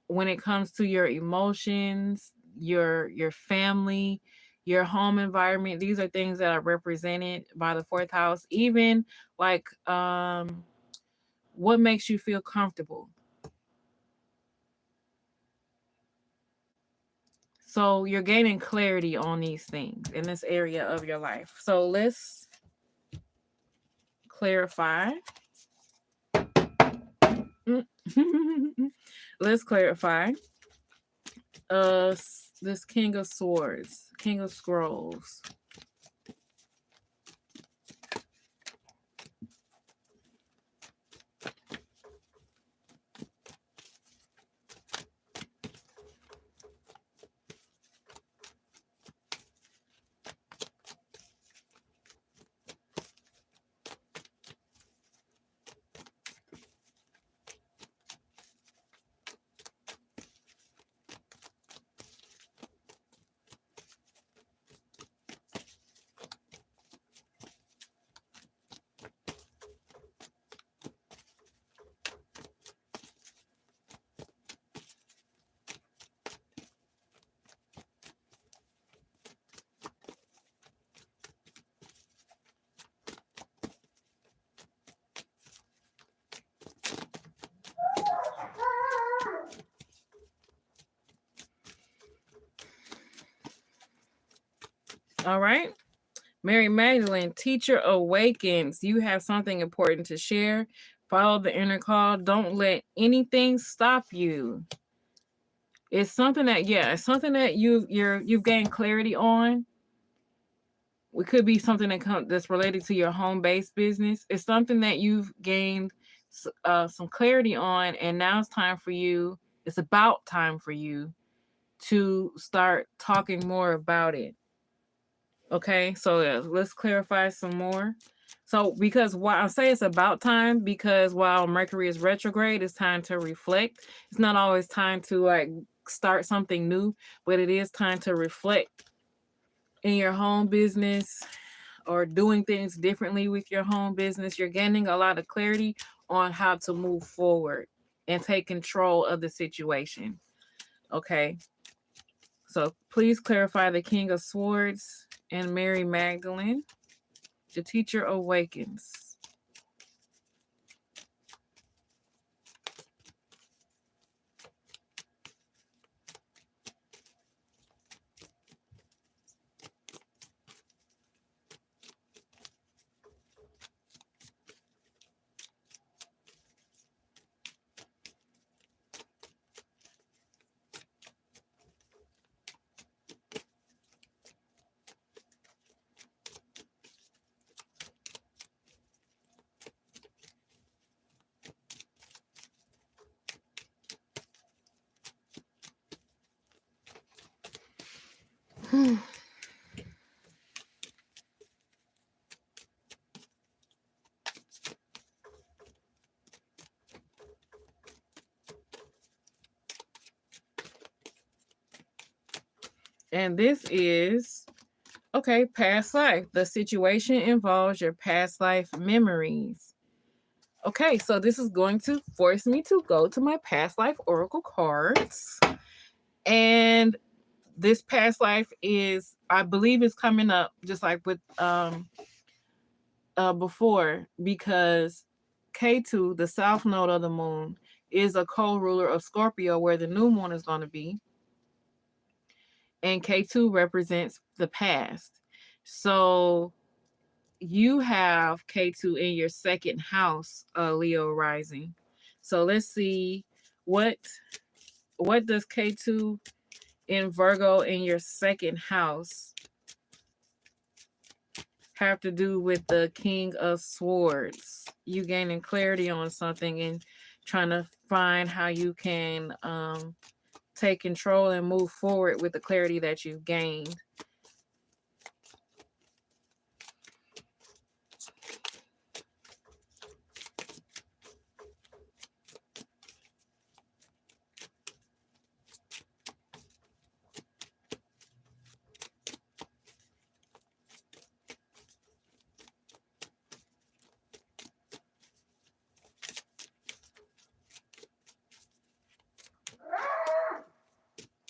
when it comes to your emotions, your family, your home environment. These are things that are represented by the fourth house. Even like what makes you feel comfortable. So you're gaining clarity on these things in this area of your life. So let's clarify. Let's clarify. This King of Swords, King of Scrolls. All right. Mary Magdalene, teacher awakens. You have something important to share. Follow the inner call. Don't let anything stop you. It's something that, it's something that you've gained clarity on. it could be something that's related to your home-based business. It's something that you've gained some clarity on, and now it's time for you. It's about time for you to start talking more about it. Okay, so let's clarify some more. So, because why I say it's about time, because while Mercury is retrograde, it's time to reflect. It's not always time to like start something new, but it is time to reflect in your home business or doing things differently with your home business. You're gaining a lot of clarity on how to move forward and take control of the situation. Okay, so please clarify the King of Swords and Mary Magdalene. The teacher awakens. And this is, okay, past life. The situation involves your past life memories. Okay, so this is going to force me to go to my past life oracle cards. And this past life is, I believe, is coming up just like with before, because K2, the south node of the moon, is a co-ruler of Scorpio, where the new moon is going to be. And K2 represents the past. So you have K2 in your second house, Leo rising. So let's see what does K2 in Virgo in your second house have to do with the King of Swords. You gaining clarity on something and trying to find how you can take control and move forward with the clarity that you've gained.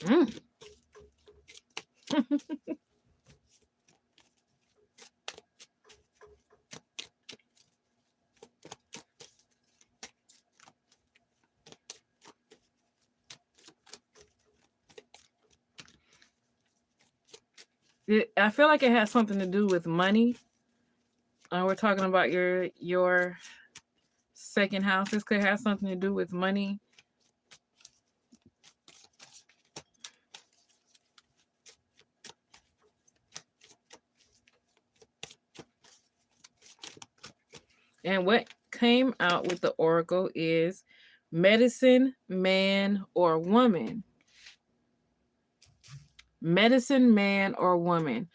Mm. I feel like it has something to do with money. We're talking about your second house. This could have something to do with money. And what came out with the oracle is medicine, man, or woman. Medicine, man, or woman.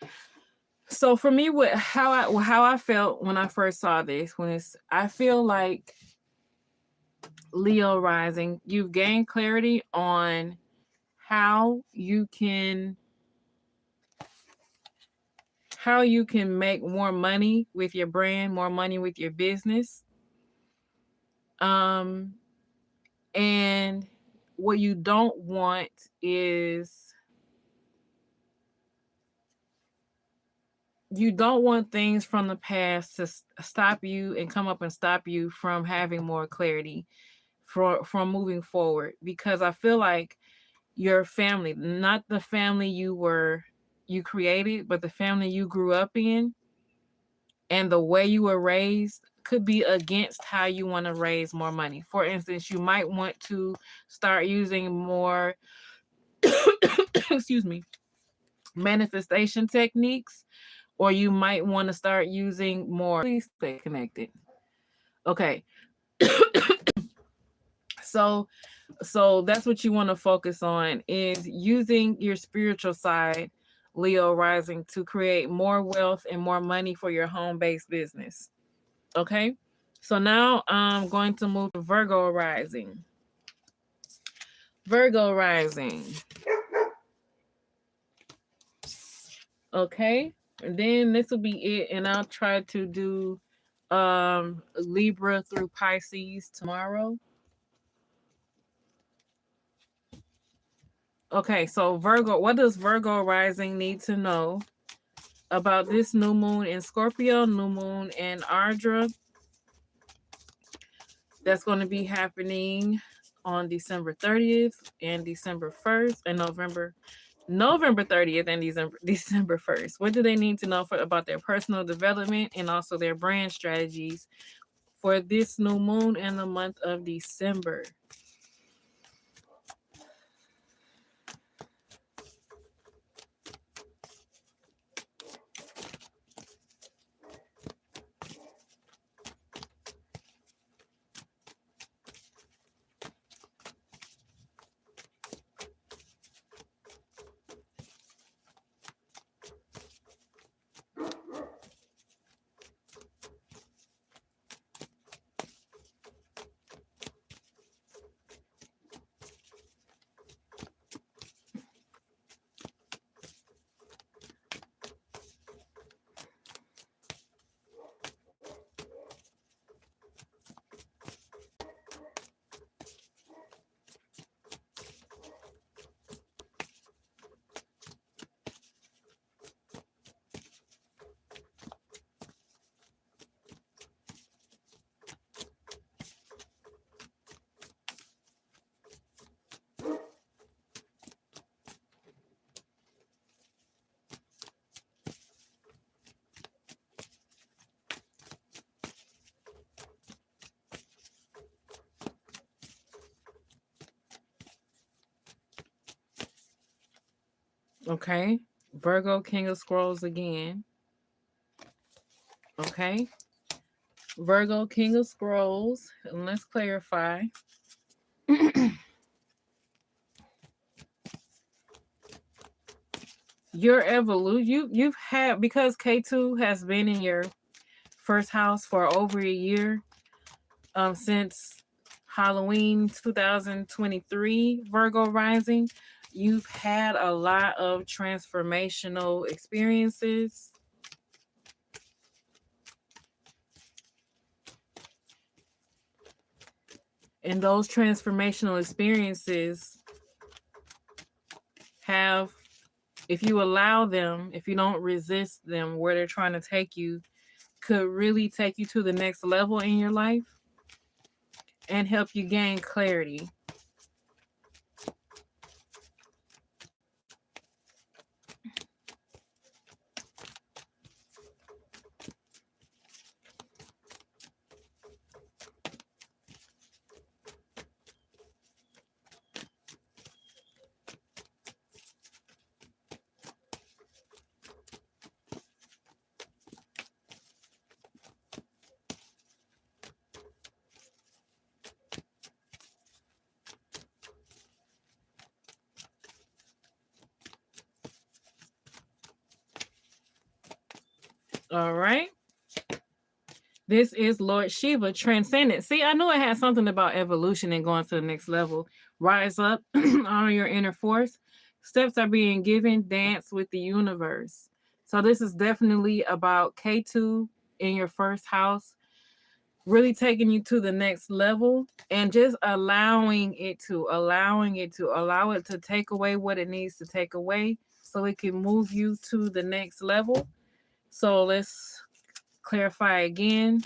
So for me, how I felt when I first saw this, I feel like Leo rising, you've gained clarity on how you can make more money with your brand, more money with your business. And what you don't want is, you don't want things from the past to stop you and come up and stop you from having more clarity from moving forward. Because I feel like your family, not the family you created, but the family you grew up in and the way you were raised, could be against how you want to raise more money. For instance, you might want to start using more excuse me, manifestation techniques, or you might want to start using more. Please stay connected. Okay. So that's what you want to focus on, is using your spiritual side, Leo rising, to create more wealth and more money for your home-based business. Okay? So now I'm going to move to Virgo rising. Virgo rising. Okay? And then this will be it, and I'll try to do Libra through Pisces tomorrow. Okay, so Virgo, what does Virgo rising need to know about this new moon in Scorpio, new moon in Ardra? That's going to be happening on December 30th and December 1st and November 30th and December 1st. What do they need to know about their personal development and also their brand strategies for this new moon in the month of December? Okay. Virgo, King of Scrolls again. Okay. Virgo, King of Scrolls. And let's clarify. Your evolution, you've had, because K2 has been in your first house for over a year, since Halloween 2023, Virgo rising. You've had a lot of transformational experiences. And those transformational experiences have, if you allow them, if you don't resist them, where they're trying to take you, could really take you to the next level in your life and help you gain clarity. All right. This is Lord Shiva, transcendent. See, I knew it had something about evolution and going to the next level. Rise up, honor your inner force. Steps are being given, dance with the universe. So this is definitely about K2 in your first house, really taking you to the next level and just allow it to take away what it needs to take away so it can move you to the next level. So let's clarify again.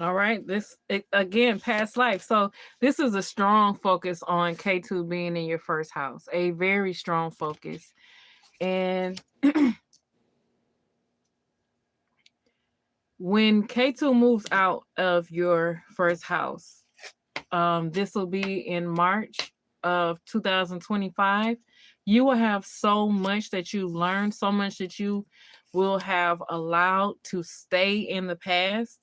All right. Again, past life. So this is a strong focus on K2 being in your first house, a very strong focus. And when K2 moves out of your first house, this will be in March of 2025. You will have so much that you learned, so much that you will have allowed to stay in the past.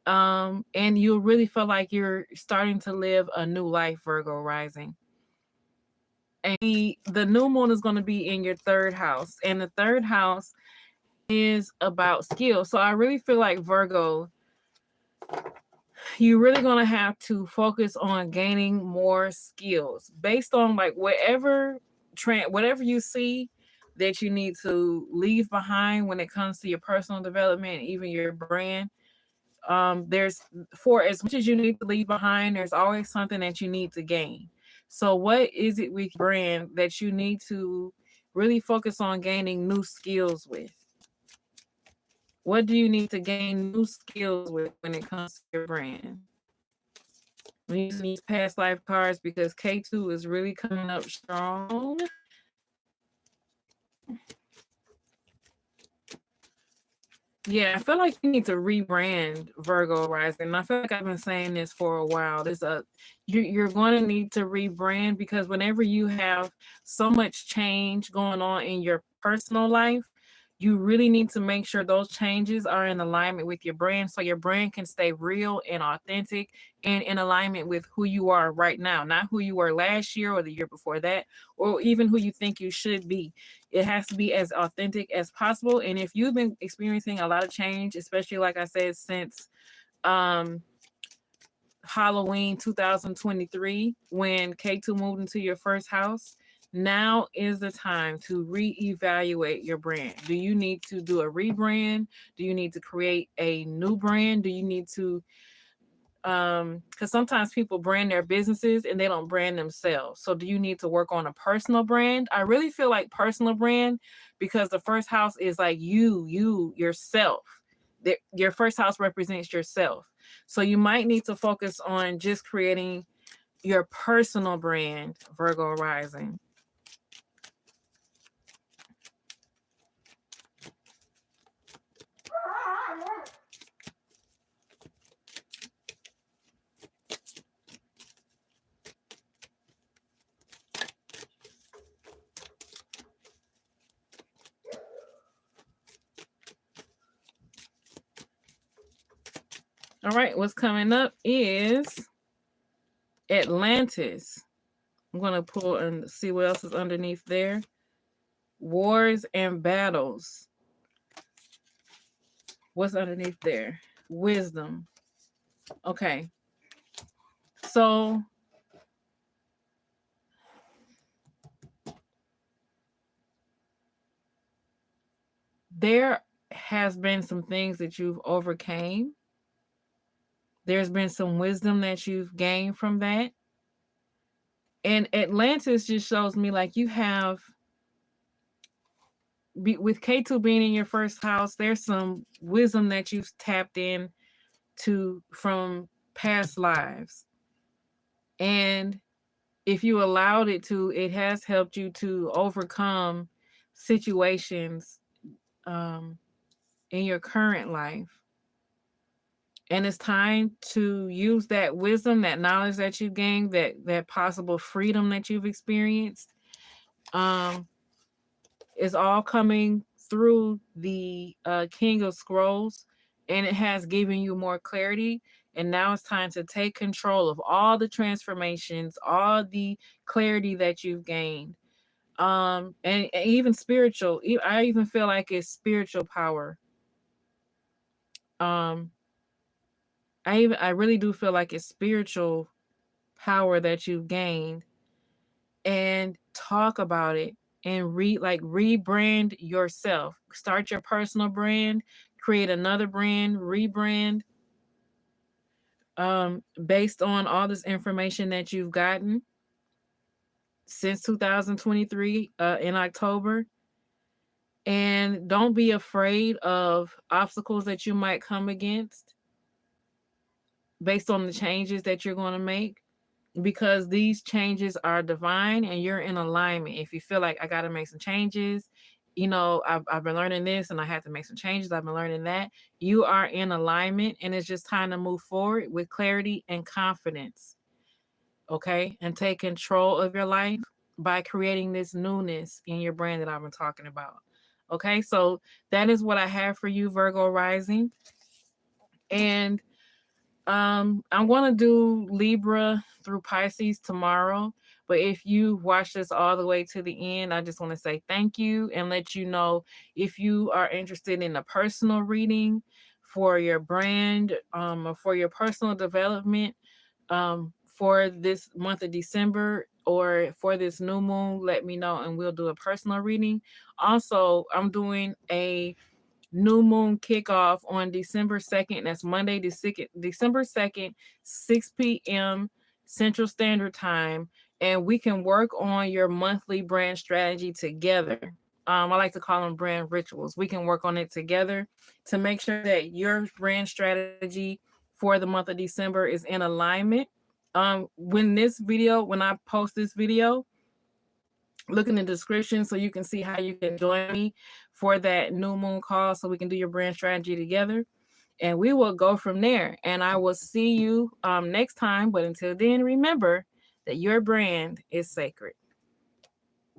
And you'll really feel like you're starting to live a new life, Virgo rising. And the new moon is going to be in your third house, and the third house is about skill. So I really feel like, Virgo, you're really going to have to focus on gaining more skills based on like whatever you see that you need to leave behind when it comes to your personal development, even your brand. There's, for as much as you need to leave behind, there's always something that you need to gain. So what is it with brand that you need to really focus on gaining new skills with? What do you need to gain new skills with when it comes to your brand? I'm using these past life cards because K2 is really coming up strong. Yeah, I feel like you need to rebrand, Virgo rising. I feel like I've been saying this for a while. You're going to need to rebrand, because whenever you have so much change going on in your personal life, you really need to make sure those changes are in alignment with your brand, so your brand can stay real and authentic and in alignment with who you are right now, not who you were last year or the year before that, or even who you think you should be. It has to be as authentic as possible. And if you've been experiencing a lot of change, especially like I said, since um Halloween 2023, when K2 moved into your first house, now is the time to reevaluate your brand. Do you need to do a rebrand? Do you need to create a new brand? Do you need to because sometimes people brand their businesses and they don't brand themselves. So do you need to work on a personal brand? I really feel like personal brand, because the first house is like yourself. Your first house represents yourself. So you might need to focus on just creating your personal brand, Virgo rising. All right, what's coming up is Atlantis. I'm going to pull and see what else is underneath there. Wars and battles. What's underneath there? Wisdom. Okay. So there has been some things that you've overcame. There's been some wisdom that you've gained from that. And Atlantis just shows me like you have, with K2 being in your first house, there's some wisdom that you've tapped in to from past lives. And if you allowed it to, it has helped you to overcome situations in your current life. And it's time to use that wisdom, that knowledge that you gained, that possible freedom that you've experienced. Is all coming through the King of Scrolls, and it has given you more clarity. And now it's time to take control of all the transformations, all the clarity that you've gained. And even spiritual. I even feel like it's spiritual power. Um, I really do feel like it's spiritual power that you've gained, and talk about it and rebrand yourself. Start your personal brand, create another brand, rebrand based on all this information that you've gotten since 2023 in October. And don't be afraid of obstacles that you might come against. based on the changes that you're going to make, because these changes are divine and you're in alignment. If you feel like I got to make some changes, I've been learning this and I have to make some changes, I've been learning that, you are in alignment and it's just time to move forward with clarity and confidence. Okay. And take control of your life by creating this newness in your brand that I've been talking about. Okay. So that is what I have for you, Virgo rising. And I'm going to do Libra through Pisces tomorrow. But if you watch this all the way to the end, I just want to say thank you and let you know, if you are interested in a personal reading for your brand, or for your personal development, for this month of December or for this new moon, let me know and we'll do a personal reading. Also, I'm doing a new moon kickoff on December 2nd. That's Monday, December 2nd, 6 p.m. Central Standard Time. And we can work on your monthly brand strategy together. I like to call them brand rituals. We can work on it together to make sure that your brand strategy for the month of December is in alignment. When I post this video, look in the description so you can see how you can join me for that new moon call so we can do your brand strategy together. And we will go from there. And I will see you next time. But until then, remember that your brand is sacred.